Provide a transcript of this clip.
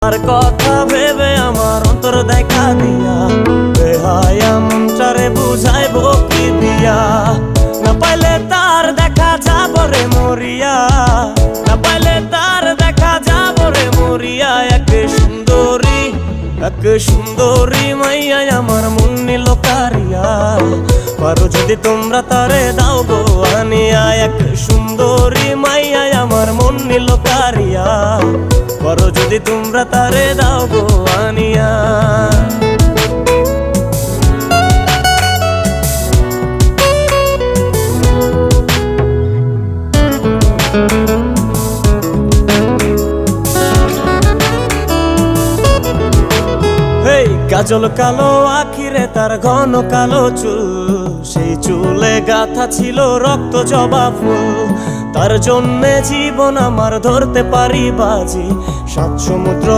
আর কথা ভেবে আমার অন্তর দেখা দিয়া বেহায়া মনটারে বুঝাইবো কি দিয়া। না পাইলে তার দেখা যাব রে মরিয়া, না পাইলে তার দেখা যাব রে মরিয়া। এক সুন্দরী মাইয়া আমার মন নিল কারিয়া, পারো যদি তোমরা তারে দাও গো আনিয়া। এক সুন্দরী মাইয়া আমার মন নিল কারিয়া, পারো যদি তোমরা তারে দাও গো আনিয়া। কাজল কালো আখিরে তার ঘন কালো চুল, সেই চুলে গাথা ছিল রক্ত জবা ফুল। তার জন্যে জীবন আমার ধরতে পারি বাজি, সাত সমুদ্র